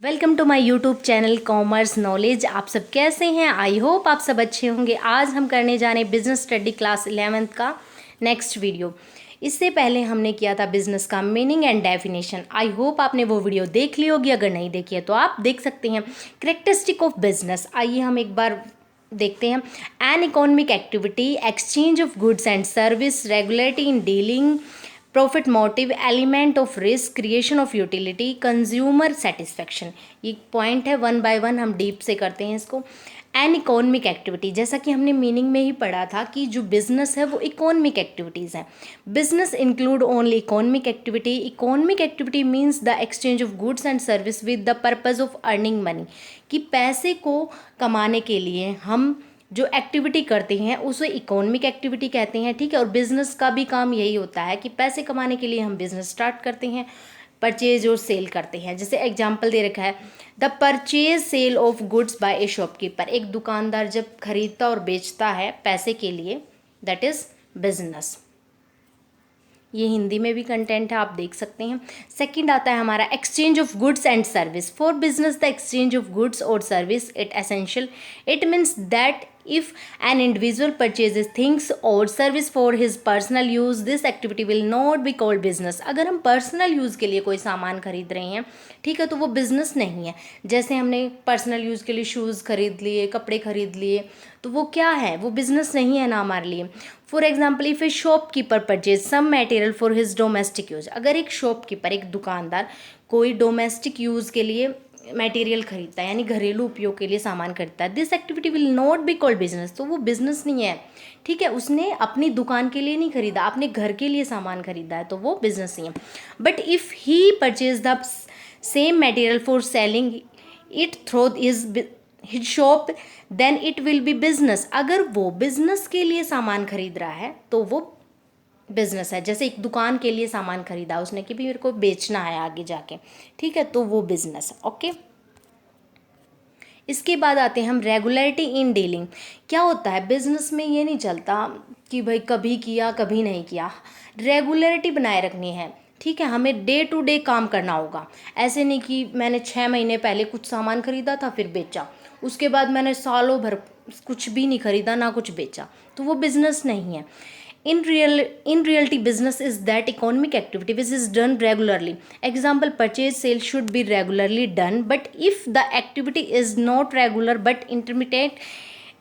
Welcome to my YouTube channel commerce knowledge. आप सब कैसे हैं? आई होप आप सब अच्छे होंगे। आज हम करने जा रहे हैं बिजनेस स्टडी क्लास 11th का नेक्स्ट वीडियो। इससे पहले हमने किया था बिजनेस का meaning and definition. I hope आपने वो वीडियो देख ली होगी, अगर नहीं देखी है तो आप देख सकते हैं। कैरेक्टरिस्टिक ऑफ बिजनेस, आइए हम एक बार देखते हैं। An economic activity, exchange of goods and service, regularity in dealing, profit motive, element of risk, creation of utility, consumer satisfaction. ये पॉइंट है, वन बाय वन हम डीप से करते हैं इसको। एन इकोनॉमिक एक्टिविटी, जैसा कि हमने मीनिंग में ही पढ़ा था कि जो बिजनेस है वो इकोनॉमिक एक्टिविटीज़ हैं। Business include only economic activity. Economic activity means the exchange of goods and service with the purpose of earning money, कि पैसे को कमाने के लिए हम जो एक्टिविटी करते हैं उसे इकोनॉमिक एक्टिविटी कहते हैं। ठीक है, और बिजनेस का भी काम यही होता है कि पैसे कमाने के लिए हम बिजनेस स्टार्ट करते हैं, परचेज और सेल करते हैं। जैसे एग्जांपल दे रखा है, the purchase sale of goods by A shopkeeper. एक दुकानदार जब खरीदता और बेचता है पैसे के लिए, दैट इज बिजनेस। ये हिंदी में भी कंटेंट है, आप देख सकते हैं। सेकंड आता है हमारा exchange of goods and service. For business the exchange of goods और service it essential. It means that if an individual purchases things or service for his personal use, this activity will not be called business। अगर हम personal use के लिए कोई सामान खरीद रहे हैं, ठीक है, तो वो बिजनेस नहीं है। जैसे हमने पर्सनल यूज़ के लिए शूज़ खरीद लिए, कपड़े खरीद लिए, तो वो क्या है? वो बिजनेस नहीं है ना हमारे लिए। For example, if a shopkeeper purchase some material for his domestic use. अगर एक शॉपकीपर, एक दुकानदार कोई डोमेस्टिक यूज़ के लिए मटेरियल खरीदता है, यानी घरेलू उपयोग के लिए सामान खरीदता है, this activity will not be called business. तो वो बिजनेस नहीं है। ठीक है, उसने अपनी दुकान के लिए नहीं खरीदा, अपने घर के लिए सामान खरीदा है, तो वो बिजनेस नहीं है। But if he purchase the same material for selling it through his shop, then it will be business. अगर वो बिजनेस के लिए सामान खरीद रहा है तो वो बिजनेस है। जैसे एक दुकान के लिए सामान खरीदा उसने कि भी मेरे को बेचना है आगे जाके, ठीक है, तो वो बिजनेस है। ओके, इसके बाद आते हैं हम रेगुलरिटी इन डीलिंग। क्या होता है बिजनेस में? ये नहीं चलता कि भाई कभी किया कभी नहीं किया, रेगुलरिटी बनाए रखनी है। ठीक है, हमें डे टू डे काम करना होगा। ऐसे नहीं कि मैंने 6 महीने पहले कुछ सामान खरीदा था फिर बेचा, उसके बाद मैंने सालों भर कुछ भी नहीं खरीदा ना कुछ बेचा, तो वो बिजनेस नहीं है। In reality, business is that economic activity which is done regularly. Example, purchase sale should be regularly done, but if the activity is not regular but intermittent,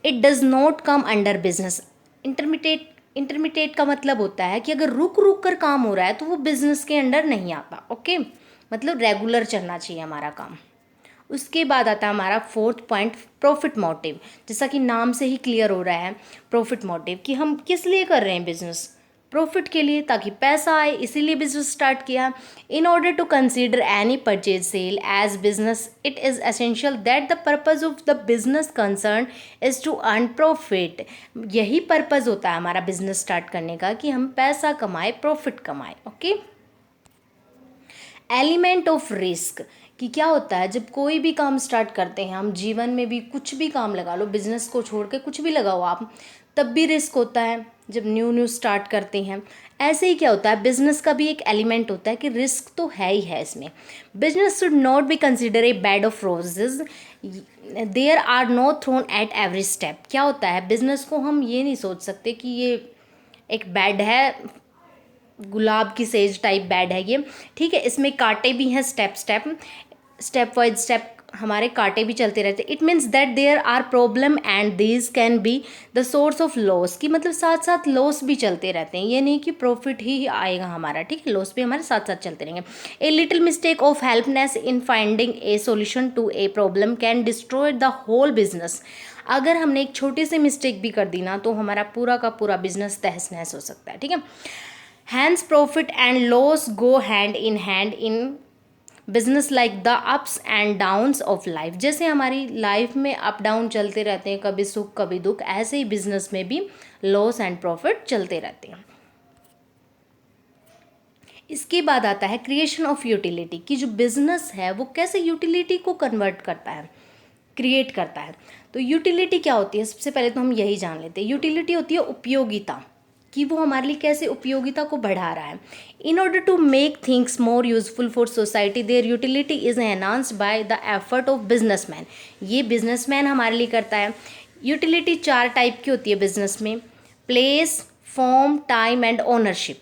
it does not come under business. इंटरमिटेट का मतलब होता है कि अगर रुक रुक कर काम हो रहा है तो वो बिजनेस के अंडर नहीं आता। ओके, मतलब रेगुलर चलना चाहिए हमारा काम। उसके बाद आता है हमारा फोर्थ पॉइंट, प्रॉफिट मोटिव। जैसा कि नाम से ही क्लियर हो रहा है, प्रॉफिट मोटिव, कि हम किस लिए कर रहे हैं बिजनेस? प्रॉफिट के लिए, ताकि पैसा आए, इसीलिए बिजनेस स्टार्ट किया। In order to consider any purchase sale as business, it is essential that the purpose of the business concern is to earn profit. यही पर्पज़ होता है हमारा बिजनेस स्टार्ट करने का, कि हम पैसा कमाए, प्रॉफिट कमाए। ओके, एलिमेंट ऑफ रिस्क, कि क्या होता है जब कोई भी काम स्टार्ट करते हैं हम, जीवन में भी कुछ भी काम लगा लो, बिजनेस को छोड़ के कुछ भी लगाओ आप, तब भी रिस्क होता है जब न्यू स्टार्ट करते हैं। ऐसे ही क्या होता है, बिजनेस का भी एक एलिमेंट होता है कि रिस्क तो है ही है इसमें। Business should not be consider a bed of roses, there are no thorn at every step. क्या होता है, बिजनेस को हम ये नहीं सोच सकते कि ये एक बेड है, गुलाब की सेज टाइप बेड है ये। ठीक है, इसमें कांटे भी हैं, स्टेप वाइज स्टेप हमारे कांटे भी चलते रहते हैं। It means that there are problem and these can be the source of loss, की मतलब साथ साथ लॉस भी चलते रहते हैं। ये नहीं कि प्रॉफिट ही आएगा हमारा, ठीक है, लॉस भी हमारे साथ साथ चलते रहेंगे। A little mistake of helpness in finding a solution to a problem can destroy the whole business. अगर हमने एक छोटी सी मिस्टेक भी कर दी ना, तो हमारा पूरा का पूरा बिजनेस तहस नहस हो सकता है। ठीक है, hence profit and loss go hand in business like the ups and downs of life. जैसे हमारी लाइफ में अप डाउन चलते रहते हैं, कभी सुख कभी दुख, ऐसे ही बिजनेस में भी लॉस एंड प्रॉफिट चलते रहते हैं। इसके बाद आता है क्रिएशन ऑफ यूटिलिटी, कि जो बिजनेस है वो कैसे यूटिलिटी को कन्वर्ट करता है, क्रिएट करता है। तो यूटिलिटी क्या होती है? सबसे पहले तो हम यही जान लेते हैं। यूटिलिटी होती है उपयोगिता। कि वो हमारे लिए कैसे उपयोगिता को बढ़ा रहा है। In order to make things more useful for society their utility is enhanced by the effort of businessman. ये बिजनेसमैन हमारे लिए करता है। यूटिलिटी 4 टाइप की होती है बिजनेस में, place, form, time and ownership.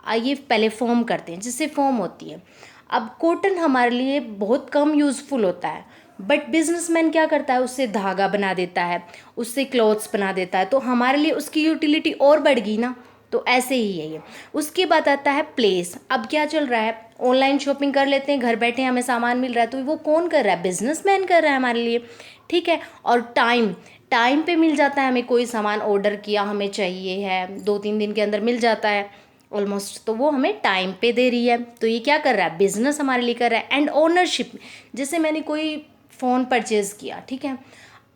आइए पहले फॉर्म करते हैं, जिससे फॉर्म होती है। अब कॉटन हमारे लिए बहुत कम यूज़फुल होता है, बट बिजनेसमैन क्या करता है, उससे धागा बना देता है, उससे क्लॉथ्स बना देता है, तो हमारे लिए उसकी यूटिलिटी और बढ़ गई ना। तो ऐसे ही है ये। उसके बाद आता है प्लेस। अब क्या चल रहा है, ऑनलाइन शॉपिंग कर लेते हैं, घर बैठे हमें सामान मिल रहा है, तो वो कौन कर रहा है, बिजनेसमैन कर रहा है हमारे लिए, ठीक है। और टाइम, टाइम पे मिल जाता है, हमें कोई सामान ऑर्डर किया, हमें चाहिए है, 2-3 दिन के अंदर मिल जाता है ऑलमोस्ट, तो वो हमें टाइम पे दे रही है। तो ये क्या कर रहा है, बिजनेस हमारे लिए कर रहा है। एंड ओनरशिप, जैसे मैंने कोई फ़ोन परचेज़ किया, ठीक है,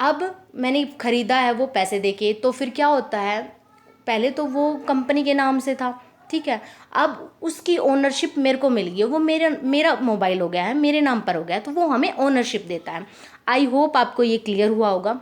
अब मैंने ख़रीदा है वो पैसे देके, तो फिर क्या होता है, पहले तो वो कंपनी के नाम से था, ठीक है, अब उसकी ओनरशिप मेरे को मिल गई है, वो मेरा मोबाइल हो गया है, मेरे नाम पर हो गया है, तो वो हमें ओनरशिप देता है। आई होप आपको ये क्लियर हुआ होगा।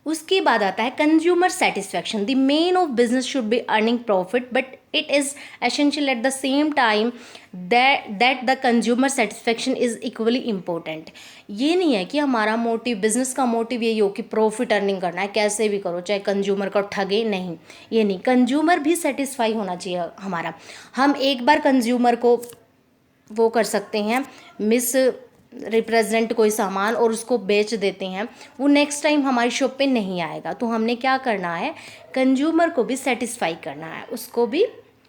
उसके बाद आता है consumer satisfaction. The main of business should be earning profit, but it is essential at the same time that the consumer satisfaction is equally important. ये नहीं है कि हमारा मोटिव, बिजनेस का मोटिव यही हो कि प्रॉफिट अर्निंग करना है, कैसे भी करो, चाहे कंज्यूमर को ठगे, नहीं, ये नहीं, कंज्यूमर भी सेटिस्फाई होना चाहिए हमारा। हम एक बार कंज्यूमर को वो कर सकते हैं, मिस रिप्रेजेंट कोई सामान और उसको बेच देते हैं, वो नेक्स्ट टाइम हमारी शॉप पे नहीं आएगा। तो हमने क्या करना है, कंज्यूमर को भी सेटिस्फाई करना है, उसको भी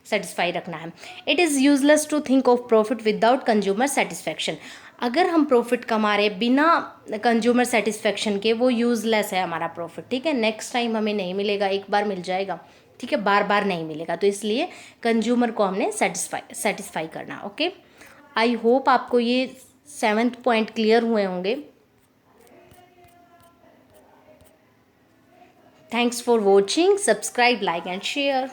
सेटिस्फाई रखना है। It is useless to think of profit without consumer satisfaction. अगर हम प्रॉफिट कमा रहे बिना कंज्यूमर सेटिस्फैक्शन के, वो यूजलेस है हमारा प्रॉफिट, ठीक है, नेक्स्ट टाइम हमें नहीं मिलेगा, एक बार मिल जाएगा, ठीक है, बार बार नहीं मिलेगा। तो इसलिए कंज्यूमर को हमने सेटिस्फाई करना। ओके, आई होप आपको ये 7th पॉइंट क्लियर हुए होंगे। Thanks for watching, subscribe, like and share.